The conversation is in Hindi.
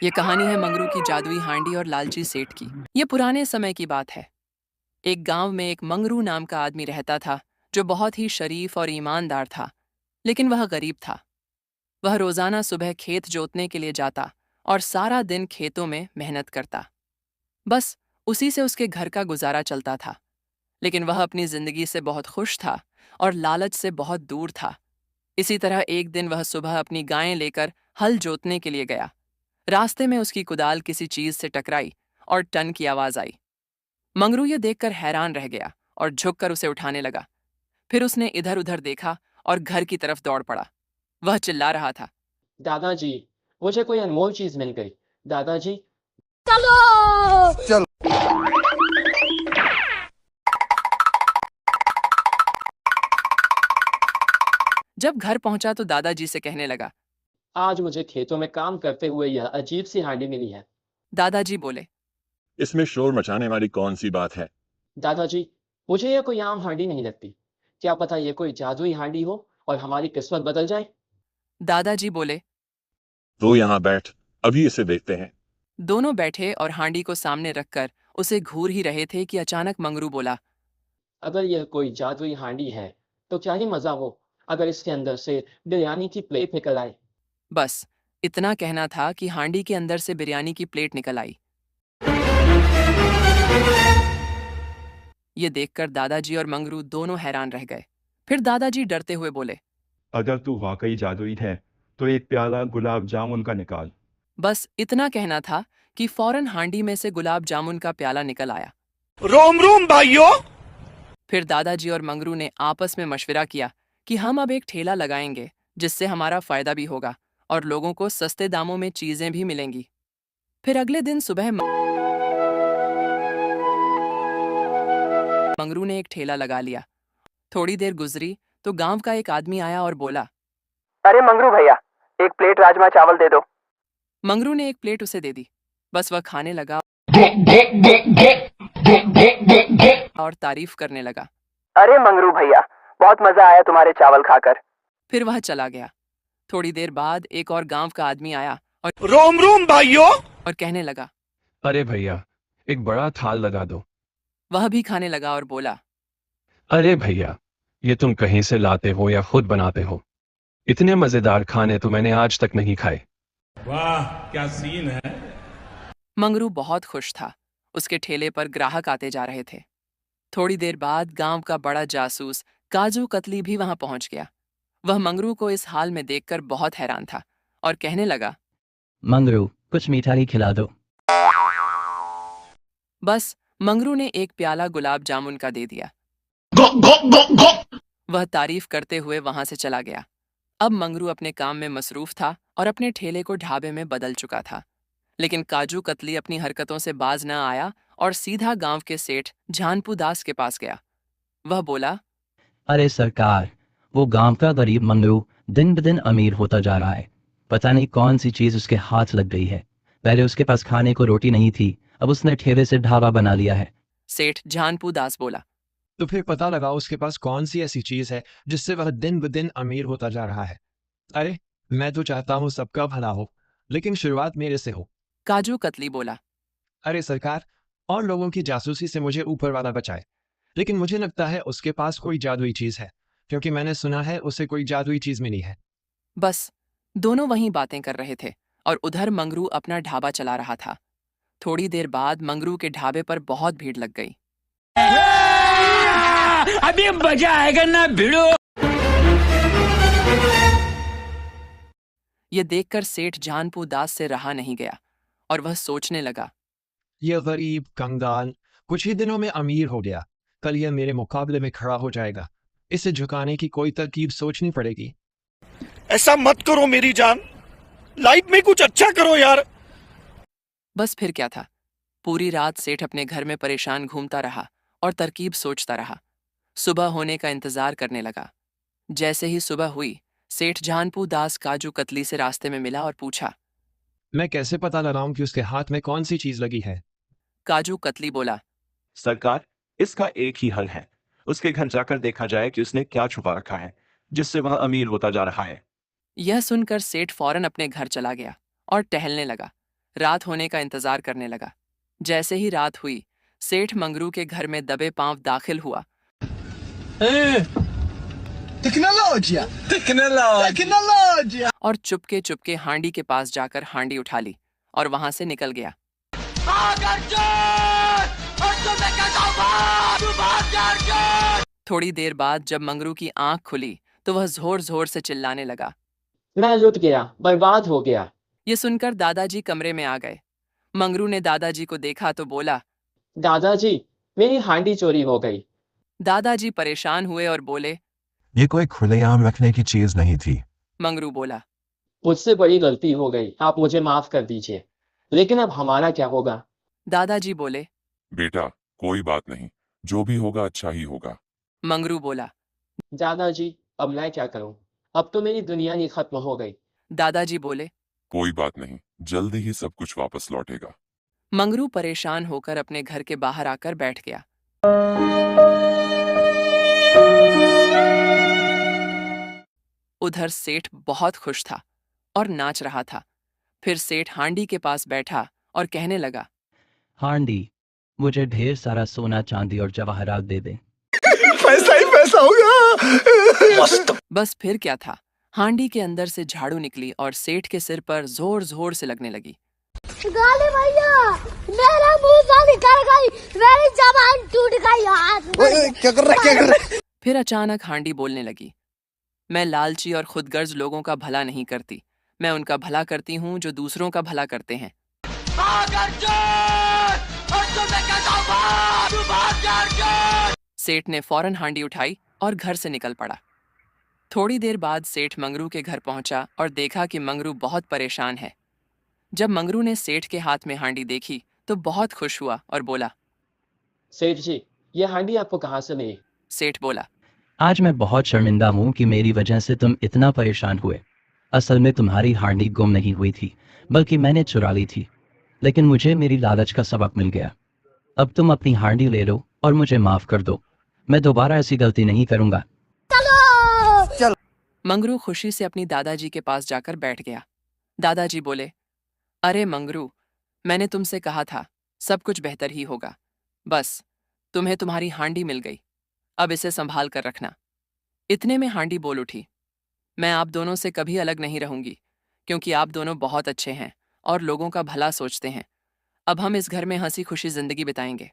ये कहानी है मंगरू की जादुई हांडी और लालची सेठ की। ये पुराने समय की बात है। एक गांव में एक मंगरू नाम का आदमी रहता था, जो बहुत ही शरीफ और ईमानदार था। लेकिन वह गरीब था। वह रोजाना सुबह खेत जोतने के लिए जाता और सारा दिन खेतों में मेहनत करता। बस उसी से उसके घर का गुजारा चलता था। लेकिन वह अपनी जिंदगी से बहुत खुश था और लालच से बहुत दूर था। इसी तरह एक दिन वह सुबह अपनी गायें लेकर हल जोतने के लिए गया। रास्ते में उसकी कुदाल किसी चीज से टकराई और टन की आवाज आई। मंगरू ये देखकर हैरान रह गया और झुककर उसे उठाने लगा। फिर उसने इधर उधर देखा और घर की तरफ दौड़ पड़ा। वह चिल्ला रहा था, दादाजी, मुझे कोई अनमोल चीज मिल गई। दादाजी। जब घर पहुंचा तो दादाजी से कहने लगा। आज मुझे खेतों में काम करते हुए यह अजीब सी हांडी मिली है। दादाजी बोले, इसमें शोर मचाने वाली कौन सी बात है? दादाजी, मुझे यह कोई आम हांडी नहीं लगती। क्या पता ये कोई जादुई हांडी हो और हमारी किस्मत बदल जाए। दादाजी बोले। तो यहाँ बैठ, अभी इसे देखते हैं। दोनों बैठे और हांडी को सामने रखकर उसे घूर ही रहे थे कि अचानक मंगरू बोला, अगर यह कोई जादुई हांडी है तो क्या ही मजा हो अगर इसके अंदर से बिरयानी की प्लेट निकल आए। बस इतना कहना था कि हांडी के अंदर से बिरयानी की प्लेट निकल आई। ये देखकर दादाजी और मंगरू दोनों हैरान रह गए। फिर दादाजी डरते हुए बोले, अगर तू वाकई जादुई है तो एक प्याला गुलाब जामुन का निकाल। बस इतना कहना था कि फौरन हांडी में से गुलाब जामुन का प्याला निकल आया। रोम रोम भाइयों। फिर दादाजी और मंगरू ने आपस में मशविरा किया कि हम अब एक ठेला लगाएंगे, जिससे हमारा फायदा भी होगा और लोगों को सस्ते दामों में चीजें भी मिलेंगी। फिर अगले दिन सुबह मंगरू ने एक ठेला लगा लिया। थोड़ी देर गुजरी तो गांव का एक आदमी आया और बोला, अरे मंगरू भैया, एक प्लेट राजमा चावल दे दो। मंगरू ने एक प्लेट उसे दे दी। बस वह खाने लगा और तारीफ करने लगा। अरे मंगरू भैया, बहुत मजा आया तुम्हारे चावल खाकर। फिर वह चला गया। थोड़ी देर बाद एक और गांव का आदमी आया और रोम रोम भाइयों। और कहने लगा, अरे भैया, एक बड़ा थाल लगा दो। वह भी खाने लगा और बोला, अरे भैया, ये तुम कहीं से लाते हो या खुद बनाते हो? इतने मजेदार खाने तो मैंने आज तक नहीं खाए। वाह क्या सीन है। मंगरू बहुत खुश था। उसके ठेले पर ग्राहक आते जा रहे थे। थोड़ी देर बाद गांव का बड़ा जासूस काजू कतली भी वहां पहुंच गया। वह मंगरू को इस हाल में देखकर बहुत हैरान था और कहने लगा, मंगरू, कुछ मिठाई खिला दो। बस मंगरू ने एक प्याला गुलाब जामुन का दे दिया। वह तारीफ करते हुए वहां से चला गया। अब मंगरू अपने काम में मसरूफ था और अपने ठेले को ढाबे में बदल चुका था। लेकिन काजू कतली अपनी हरकतों से बाज न आया और सीधा गांव के सेठ झानपू दास के पास गया। वह बोला, अरे सरकार, वो गांव का गरीब मंगरू दिन ब दिन अमीर होता जा रहा है। पता नहीं कौन सी चीज उसके हाथ लग गई है। पहले उसके पास खाने को रोटी नहीं थी, अब उसने ठेले से ढाबा बना लिया है। सेठ झानपू दास बोला, तो फिर पता लगाओ उसके पास कौन सी ऐसी चीज है जिससे वह दिन ब दिन अमीर होता जा रहा है। अरे मैं तो चाहता हूँ सबका भला हो, लेकिन शुरुआत मेरे से हो। काजू कतली बोला, अरे सरकार, और लोगों की जासूसी से मुझे ऊपर वाला बचाए। लेकिन मुझे लगता है उसके पास कोई जादुई चीज है, क्योंकि मैंने सुना है उसे कोई जादुई चीज मिली है। बस दोनों वहीं बातें कर रहे थे और उधर मंगरू अपना ढाबा चला रहा था। थोड़ी देर बाद मंगरू के ढाबे पर बहुत भीड़ लग गई। अभी मजा आएगा ना भिड़ो। ये देखकर सेठ जानपू दास से रहा नहीं गया और वह सोचने लगा, यह गरीब कंगाल कुछ ही दिनों में अमीर हो गया। कल यह मेरे मुकाबले में खड़ा हो जाएगा। इसे झुकाने की कोई तरकीब सोचनी पड़ेगी। ऐसा मत करो मेरी जान, लाइफ में कुछ अच्छा करो यार। बस फिर क्या था। पूरी रात सेठ अपने घर में परेशान घूमता रहा और तरकीब सोचता रहा। सुबह होने का इंतजार करने लगा। जैसे ही सुबह हुई, सेठ जानपू दास काजू कतली से रास्ते में मिला और पूछा, मैं कैसे पता लगाऊं कि उसके हाथ में कौन सी चीज लगी है? काजू कतली बोला, सरकार, इसका एक ही हल है। उसके घर जाकर देखा जाए कि उसने क्या छुपा रखा है जिससे वह अमीर होता जा रहा है। यह सुनकर सेठ फौरन अपने घर चला गया और टहलने लगा। रात होने का इंतजार करने लगा। जैसे ही रात हुई, सेठ मंगरू के घर में दबे पांव दाखिल हुआ और चुपके चुपके हांडी के पास जाकर हांडी उठा ली और वहां से निकल गया। थोड़ी देर बाद जब मंगरू की आंख खुली तो वह जोर जोर से चिल्लाने लगा। मैं लुट गया, बर्बाद हो गया। ये सुनकर दादाजी कमरे में आ गए। मंगरू ने दादाजी को देखा तो बोला, दादाजी, मेरी हांडी चोरी हो गई। दादाजी परेशान हुए और बोले। ये कोई खुलेआम रखने की चीज नहीं थी। मंगरू बोला, मुझसे बड़ी गलती हो गई, आप मुझे माफ कर दीजिए। लेकिन अब हमारा क्या होगा? दादाजी बोले। बेटा, कोई बात नहीं, जो भी होगा अच्छा ही होगा। मंगरू बोला। दादाजी, अब मैं क्या करूं? अब तो मेरी दुनिया ही खत्म हो गई। दादाजी बोले। कोई बात नहीं, जल्दी ही सब कुछ वापस लौटेगा। मंगरू परेशान होकर अपने घर के बाहर आकर बैठ गया। उधर सेठ बहुत खुश था और नाच रहा था। फिर सेठ हांडी के पास बैठा और कहने लगा, हांडी, मुझे ढेर सारा सोना चांदी और जवाहरात दे दे। पैसा ही पैसा होगा। मस्त। बस फिर क्या था, हांडी के अंदर से झाड़ू निकली और सेठ के सिर पर जोर जोर से लगने लगी। गाली भैया, मेरा मुंह से निकल गई, मेरी जबान टूट गई यार। क्या कर रहा है? फिर अचानक हांडी बोलने लगी, मैं लालची और खुदगर्ज लोगों का भला नहीं करती, मैं उनका भला करती हूँ जो दूसरों का भला करते हैं। सेठ ने फौरन हांडी उठाई और घर से निकल पड़ा। थोड़ी देर बाद सेठ मंगरू के घर पहुंचा और देखा कि मंगरू बहुत परेशान है। जब मंगरू ने सेठ के हाथ में हांडी देखी तो बहुत खुश हुआ और बोला, सेठ जी, ये हांडी आपको कहाँ से मिली? सेठ बोला, आज मैं बहुत शर्मिंदा हूँ कि मेरी वजह से तुम इतना परेशान हुए। असल में तुम्हारी हांडी गुम नहीं हुई थी, बल्कि मैंने चुरा ली थी। लेकिन मुझे मेरी लालच का सबक मिल गया। अब तुम अपनी हांडी ले लो और मुझे माफ कर दो। मैं दोबारा ऐसी गलती नहीं करूंगा। मंगरू खुशी से अपनी दादाजी के पास जाकर बैठ गया। दादाजी बोले, अरे मंगरू, मैंने तुमसे कहा था सब कुछ बेहतर ही होगा। बस तुम्हें तुम्हारी हांडी मिल गई, अब इसे संभाल कर रखना। इतने में हांडी बोल उठी, मैं आप दोनों से कभी अलग नहीं रहूंगी, क्योंकि आप दोनों बहुत अच्छे हैं और लोगों का भला सोचते हैं। अब हम इस घर में हंसी खुशी जिंदगी बिताएंगे।